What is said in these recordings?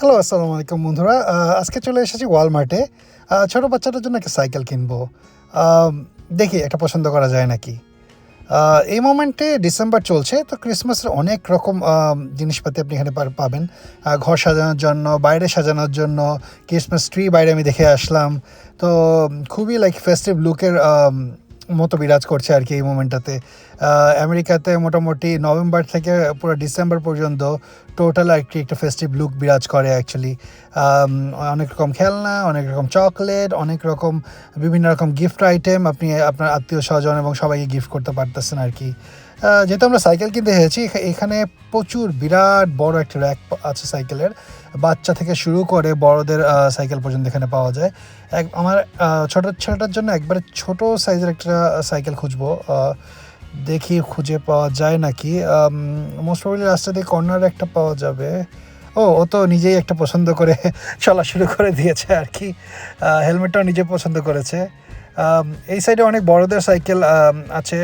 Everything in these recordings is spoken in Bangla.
হ্যালো, আসসালামু আলাইকুম বন্ধুরা। আজকে চলে এসেছি ওয়ালমার্টে। ছোট বাচ্চাটার জন্য একটা সাইকেল কিনবো। আম দেখি একটা পছন্দ করা যায় নাকি। এই মোমেন্টে ডিসেম্বর চলছে, তো ক্রিসমাসের অনেক রকম জিনিসপাতি আপনি এখানে পাবেন। ঘর সাজানোর জন্য, বাইরে সাজানোর জন্য, ক্রিসমাস ট্রি বাইরে আমি দেখে আসলাম। তো খুবই লাইক ফেস্টিভ লুকের মতো বিরাজ করছে আর কি এই মোমেন্টটাতে। আমেরিকাতে মোটামুটি নভেম্বর থেকে পুরো ডিসেম্বর পর্যন্ত টোটাল আর কি একটা ফেস্টিভ লুক বিরাজ করে অ্যাকচুয়ালি। অনেক রকম খেলনা, অনেক রকম চকলেট, অনেক রকম বিভিন্ন রকম গিফট আইটেম আপনি আপনার আত্মীয় স্বজন এবং সবাইকে গিফট করতে পারতেছেন আর কি। যেহেতু আমরা সাইকেল কিনতে এসেছি, এখানে প্রচুর বিরাট বড় একটা র্যাক আছে সাইকেলের। বাচ্চা থেকে শুরু করে বড়দের সাইকেল পর্যন্ত এখানে পাওয়া যায়। আমার ছোটো ছেলেটার জন্য একবারে ছোট সাইজের একটা সাইকেল খুঁজবো। দেখি খুঁজে পাওয়া যায় নাকি। মোস্ট প্রবাবলি রাস্তা দিয়ে কর্নারে একটা পাওয়া যাবে। ও তো নিজেই একটা পছন্দ করে চলা শুরু করে দিয়েছে আর কি। হেলমেটটাও নিজে পছন্দ করেছে। এই সাইডে অনেক বড়দের সাইকেল আছে।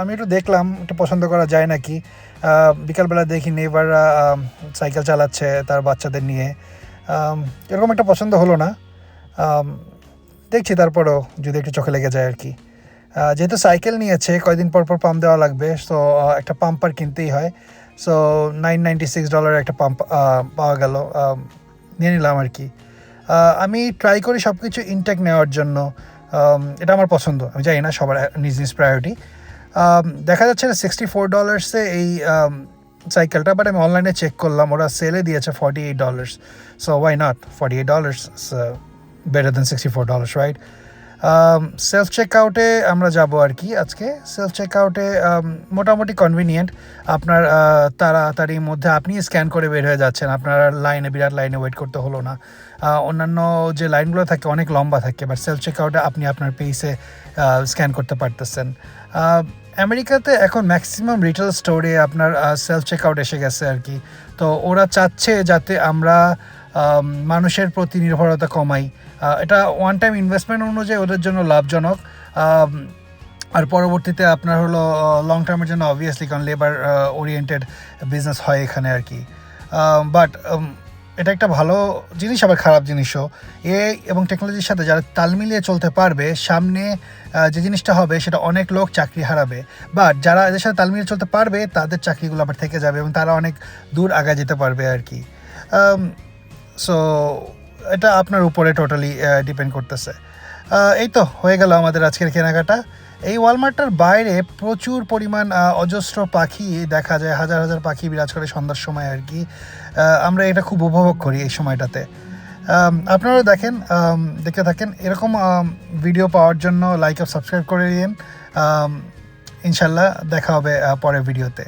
আমি একটু দেখলাম একটু পছন্দ করা যায় নাকি। বিকালবেলা দেখি নেইবাররা সাইকেল চালাচ্ছে তার বাচ্চাদের নিয়ে। এরকম একটা পছন্দ হলো না। দেখছি তারপরেও যদি একটু চোখে লেগে যায় আর কি। যেহেতু সাইকেল নিয়েছে, কয়দিন পর পর পাম্প দেওয়া লাগবে, সো একটা পাম্পার কিনতেই হয়। সো $996 একটা পাম্প পাওয়া গেল, নিয়ে নিলাম আর কি। আমি ট্রাই করি সব কিছু ইনটেক নেওয়ার জন্য। এটা আমার পছন্দ। আমি জানি না সবার নিজ নিজ প্রায়োরিটি। দেখা যাচ্ছে $64 এই সাইকেলটা, বাট আমি অনলাইনে চেক করলাম ওরা সেলে দিয়েছে $48। So why not, $48 better than $64, right? Self চেকআউটে আমরা যাব আর কি আজকে। সেলফ চেকআউটে মোটামুটি কনভিনিয়েন্ট। আপনার তাড়াতাড়ির মধ্যে আপনি স্ক্যান করে বের হয়ে যাচ্ছেন, আপনার বিরাট লাইনে ওয়েট করতে হলো না। অন্যান্য যে লাইনগুলো থাকে অনেক লম্বা থাকে, বাট সেলফ চেকআউটে আপনি আপনার পেসে স্ক্যান করতে পারতেছেন। আমেরিকাতে এখন ম্যাক্সিমাম রিটেল স্টোরে আপনার সেলফ চেকআউট এসে গেছে আর কি। তো ওরা চাচ্ছে যাতে আমরা মানুষের প্রতি নির্ভরতা কমাই। এটা ওয়ান টাইম ইনভেস্টমেন্ট অনুযায়ী ওদের জন্য লাভজনক। আর পরবর্তীতে আপনার হলো লং টার্মের জন্য অবভিয়াসলি, কারণ লেবার ওরিয়েন্টেড বিজনেস হয় এখানে আর কি। বাট এটা একটা ভালো জিনিস, আবার খারাপ জিনিসও। এবং টেকনোলজির সাথে যারা তাল মিলিয়ে চলতে পারবে, সামনে যে জিনিসটা হবে সেটা অনেক লোক চাকরি হারাবে। বাট যারা এদের সাথে তাল মিলিয়ে চলতে পারবে তাদের চাকরিগুলো আবার থেকে যাবে এবং তারা অনেক দূর আগায় যেতে পারবে আর কি। সো এটা আপনার উপরে টোটালি ডিপেন্ড করতেছে। এই তো হয়ে গেল আমাদের আজকের কেনাকাটা। এই ওয়ালমার্টটার বাইরে প্রচুর পরিমাণ অজস্র পাখি দেখা যায়, হাজার হাজার পাখি বিরাজ করে সন্ধ্যার সময় আর কি। আমরা এটা খুব উপভোগ করি এই সময়টাতে। আপনারাও দেখতে থাকেন। এরকম ভিডিও পাওয়ার জন্য লাইক আর সাবস্ক্রাইব করে দিন। ইনশাল্লাহ দেখা হবে পরের ভিডিওতে।